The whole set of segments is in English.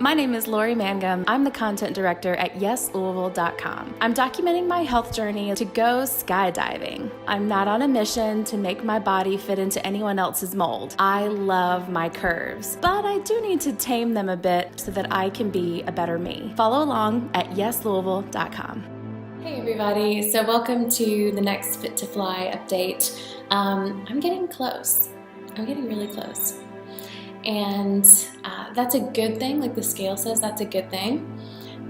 my name is Lori Mangum. I'm the content director at YesLouisville.com. I'm documenting my health journey to go skydiving. I'm not on a mission to make my body fit into anyone else's mold. I love my curves, but I do need to tame them a bit so that I can be a better me. Follow along at YesLouisville.com. Hey everybody, so welcome to the next Fit to Fly update. I'm getting close. I'm getting really close. And that's a good thing, like the scale says that's a good thing.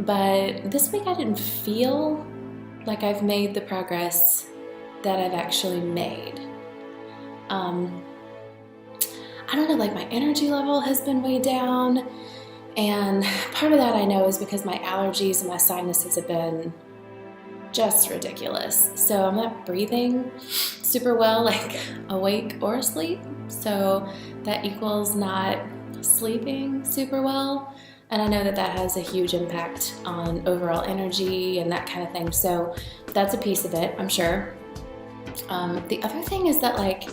But this week I didn't feel like I've made the progress that I've actually made. I don't know, like my energy level has been way down. And part of that I know is because my allergies and my sinuses have been just ridiculous. So I'm not breathing super well, like awake or asleep. So that equals not sleeping super well. And I know that that has a huge impact on overall energy and that kind of thing. So that's a piece of it, I'm sure. The other thing is that, like,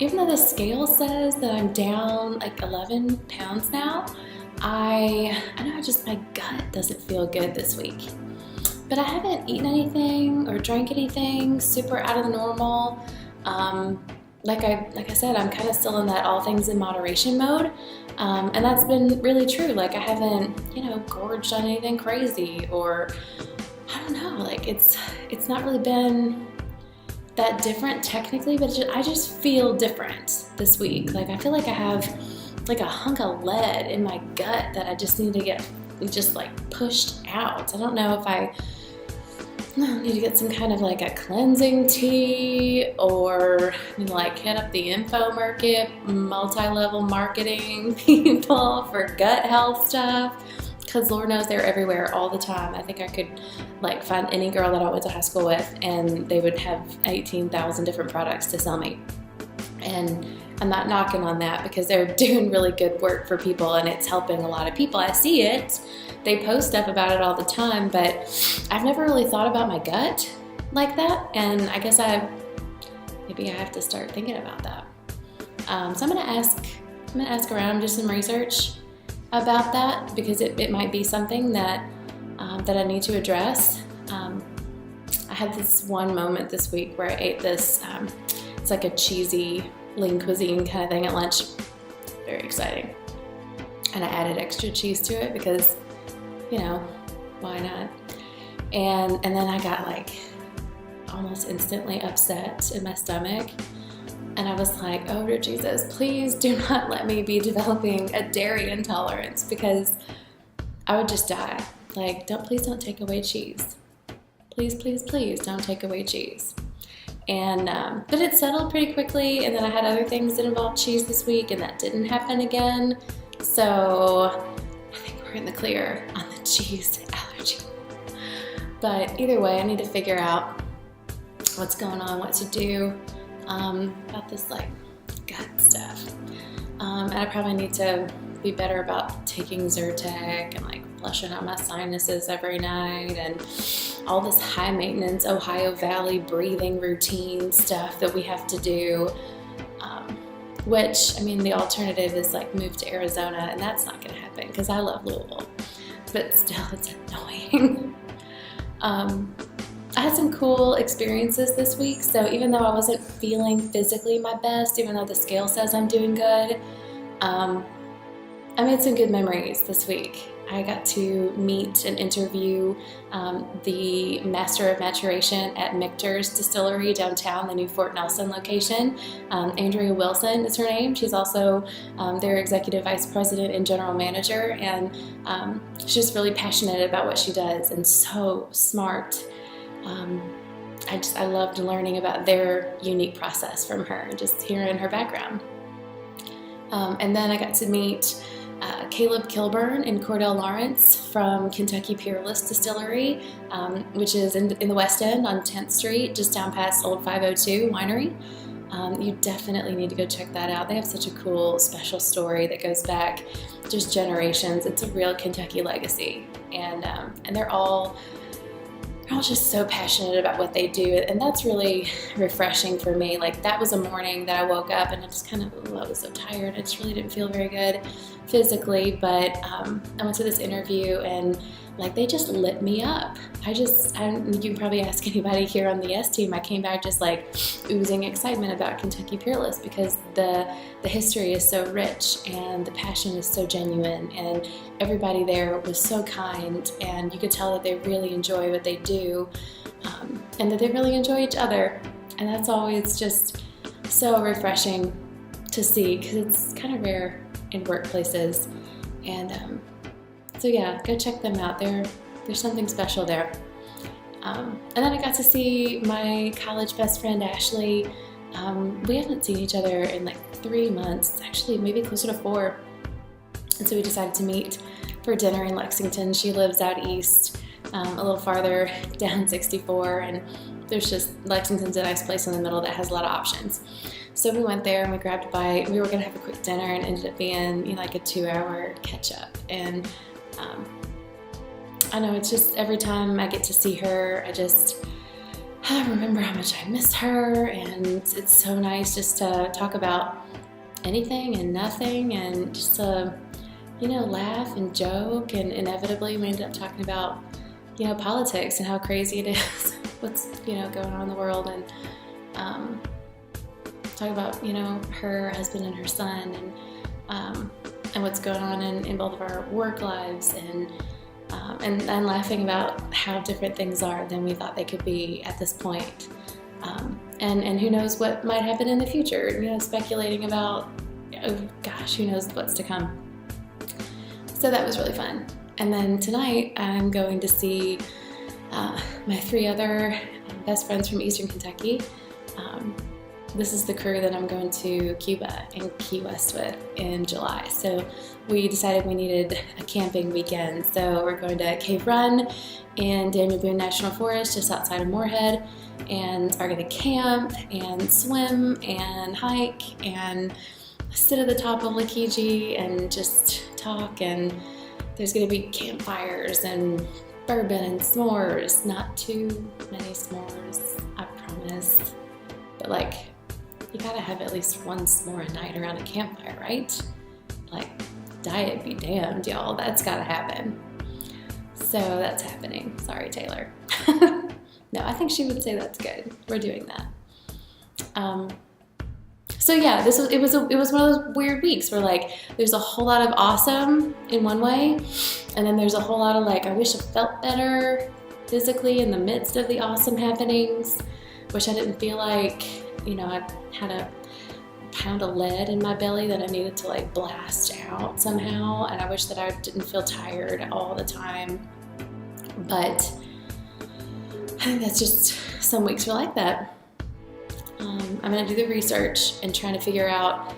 even though the scale says that I'm down like 11 pounds now, I know just my gut doesn't feel good this week. But I haven't eaten anything or drank anything super out of the normal. Like I said, I'm kind of still in that all things in moderation mode. And that's been really true. Like I haven't, gorged on anything crazy, or I don't know, like it's not really been that different technically, but I just feel different this week. Like I feel like I have like a hunk of lead in my gut that I just need to get just like pushed out. I don't know if I need to get some kind of like a cleansing tea, or like hit up the infomercial multi-level marketing people for gut health stuff, because Lord knows they're everywhere all the time. I think I could like find any girl that I went to high school with and they would have 18,000 different products to sell me. And I'm not knocking on that, because they're doing really good work for people and it's helping a lot of people. I see it. They post stuff about it all the time, but I've never really thought about my gut like that. And I guess maybe I have to start thinking about that. So I'm gonna ask around, do some research about that, because it might be something that I need to address. I had this one moment this week where I ate this, it's like a cheesy lean cuisine kind of thing at lunch. Very exciting. And I added extra cheese to it because, why not? And then I got like almost instantly upset in my stomach. And I was like, oh dear Jesus, please do not let me be developing a dairy intolerance, because I would just die. Like, please don't take away cheese. Please, please, please don't take away cheese. And but it settled pretty quickly, and then I had other things that involved cheese this week, and that didn't happen again. So I think we're in the clear on the cheese allergy. But either way, I need to figure out what's going on, what to do about this like gut stuff. And I probably need to be better about taking Zyrtec and like flushing out my sinuses every night, and all this high maintenance Ohio Valley breathing routine stuff that we have to do, which, the alternative is like move to Arizona, and that's not going to happen because I love Louisville, but still it's annoying. I had some cool experiences this week, so even though I wasn't feeling physically my best, even though the scale says I'm doing good, I made some good memories this week. I got to meet and interview the Master of Maturation at Michter's Distillery downtown, the new Fort Nelson location. Andrea Wilson is her name. She's also their Executive Vice President and General Manager, and she's just really passionate about what she does and so smart. I loved learning about their unique process from her, just hearing her background. And then I got to meet Caleb Kilburn and Cordell Lawrence from Kentucky Peerless Distillery, which is in the West End on 10th Street, just down past Old 502 Winery. You definitely need to go check that out. They have such a cool special story that goes back just generations. It's a real Kentucky legacy, and they're all they're all just so passionate about what they do, and that's really refreshing for me. Like, that was a morning that I woke up and I just kind of, I was so tired. I just really didn't feel very good physically, but I went to this interview and like they just lit me up. You can probably ask anybody here on the Yes team. I came back just like oozing excitement about Kentucky Peerless because the history is so rich and the passion is so genuine, and everybody there was so kind, and you could tell that they really enjoy what they do, and that they really enjoy each other, and that's always just so refreshing to see because it's kind of rare in workplaces. And so yeah, go check them out. There's something special there. And then I got to see my college best friend, Ashley. We haven't seen each other in like 3 months, actually maybe closer to 4. And so we decided to meet for dinner in Lexington. She lives out east, a little farther down 64, and there's just, Lexington's a nice place in the middle that has a lot of options. So we went there and we grabbed a bite. We were gonna have a quick dinner and ended up being like a 2-hour catch up. And I know it's just every time I get to see her, I remember how much I miss her, and it's so nice just to talk about anything and nothing and just to, laugh and joke, and inevitably we ended up talking about, politics and how crazy it is, what's, going on in the world, and talk about, her husband and her son, and what's going on in both of our work lives, and laughing about how different things are than we thought they could be at this point. And who knows what might happen in the future, speculating about, oh gosh, who knows what's to come. So that was really fun. And then tonight I'm going to see my 3 other best friends from Eastern Kentucky. This is the crew that I'm going to Cuba and Key West with in July. So we decided we needed a camping weekend. So we're going to Cave Run in Daniel Boone National Forest just outside of Moorhead, and are going to camp and swim and hike and sit at the top of Lakiji and just talk. And there's going to be campfires and bourbon and s'mores. Not too many s'mores, I promise. But like, you gotta have at least one s'more a night around a campfire, right? Like, diet be damned, y'all. That's gotta happen. So that's happening. Sorry, Taylor. No, I think she would say that's good. We're doing that. So yeah, it was one of those weird weeks where like there's a whole lot of awesome in one way, and then there's a whole lot of like, I wish I felt better physically in the midst of the awesome happenings. Wish I didn't feel like, I had a pound of lead in my belly that I needed to like blast out somehow, and I wish that I didn't feel tired all the time. But I think that's just, some weeks are like that. I'm gonna do the research and trying to figure out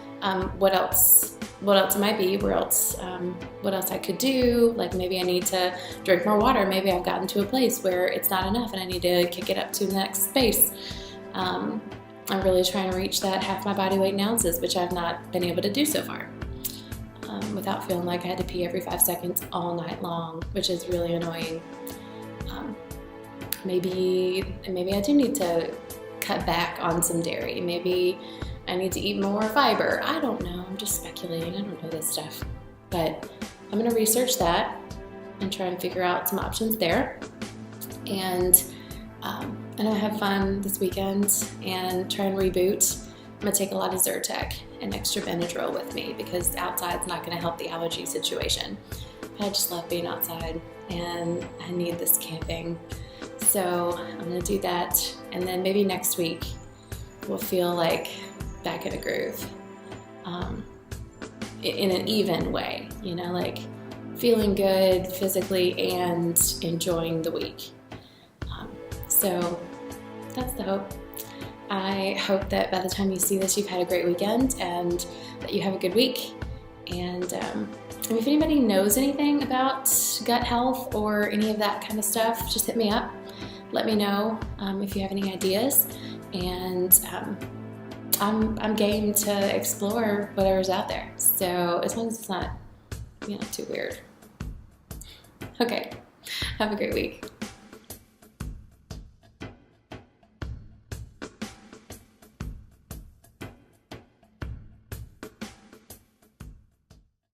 what else it might be, what else I could do. Like, maybe I need to drink more water. Maybe I've gotten to a place where it's not enough and I need to kick it up to the next space. I'm really trying to reach that half my body weight in ounces, which I've not been able to do so far, without feeling like I had to pee every 5 seconds all night long, which is really annoying. Maybe I do need to cut back on some dairy. Maybe I need to eat more fiber. I don't know. I'm just speculating. I don't know this stuff. But I'm going to research that and try and figure out some options there. And I'm going to have fun this weekend and try and reboot. I'm going to take a lot of Zyrtec and extra Benadryl with me because outside's not going to help the allergy situation. I just love being outside and I need this camping. So I'm going to do that, and then maybe next week we'll feel like back in a groove, in an even way, like feeling good physically and enjoying the week. So that's the hope. I hope that by the time you see this, you've had a great weekend and that you have a good week. And if anybody knows anything about gut health or any of that kind of stuff, just hit me up. Let me know if you have any ideas, and I'm game to explore whatever's out there. So as long as it's not, too weird. Okay, have a great week.